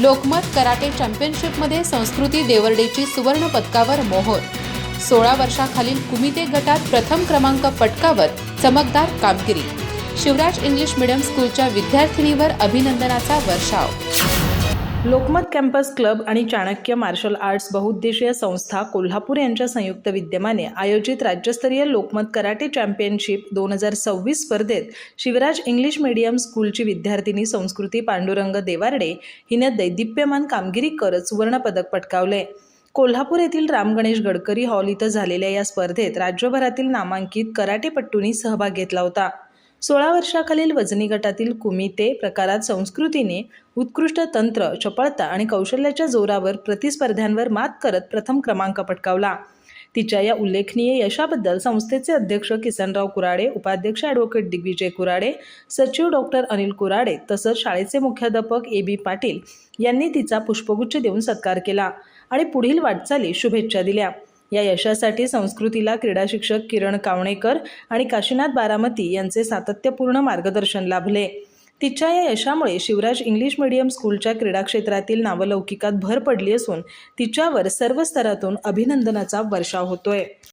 Lokmat karate चॅम्पियनशिपमध्ये संस्कृती देवर्डेची सुवर्ण पदकावर मोहोर. 16 वर्षाखालील कुमिते गटात प्रथम क्रमांक पटकावत चमकदार कामगिरी. शिवराज इंग्लिश मीडियम स्कूलच्या विद्यार्थिनीवर अभिनंदनाचा वर्षाव. लोकमत कॅम्पस क्लब आणि चाणक्य मार्शल आर्ट्स बहुउद्देशीय संस्था कोल्हापूर यांच्या संयुक्त विद्यमाने आयोजित राज्यस्तरीय लोकमत कराटे चॅम्पियनशिप 2026 स्पर्धेत शिवराज इंग्लिश मीडियम स्कूलची विद्यार्थिनी संस्कृती पांडुरंग देवार्डे हिने दैदिप्यमान कामगिरी करत सुवर्णपदक पटकावले. कोल्हापूर येथील राम गणेश गडकरी हॉल इथं झालेल्या या स्पर्धेत राज्यभरातील नामांकित कराटेपट्टूंनी सहभाग घेतला होता. 16 वर्षाखालील वजनी गटातील कुमिते प्रकारात संस्कृतीने उत्कृष्ट तंत्र, चपळता आणि कौशल्याच्या जोरावर प्रतिस्पर्ध्यांवर मात करत प्रथम क्रमांक पटकावला. तिच्या या उल्लेखनीय यशाबद्दल संस्थेचे अध्यक्ष किसनराव कुराडे, उपाध्यक्ष ॲडव्होकेट दिग्विजय कुराडे, सचिव डॉक्टर अनिल कुराडे तसंच शाळेचे मुख्याध्यापक ए.बी. पाटील यांनी तिचा पुष्पगुच्छ देऊन सत्कार केला आणि पुढील वाटचाली शुभेच्छा दिल्या. या यशासाठी संस्कृतीला क्रीडा शिक्षक किरण कावणेकर आणि काशीनाथ बारामती यांचे सातत्यपूर्ण मार्गदर्शन लाभले. तिच्या या यशामुळे शिवराज इंग्लिश मीडियम स्कूलच्या क्रीडा क्षेत्रातील नावलौकिकात भर पडली असून तिच्यावर सर्व स्तरातून अभिनंदनाचा वर्षाव होतोय.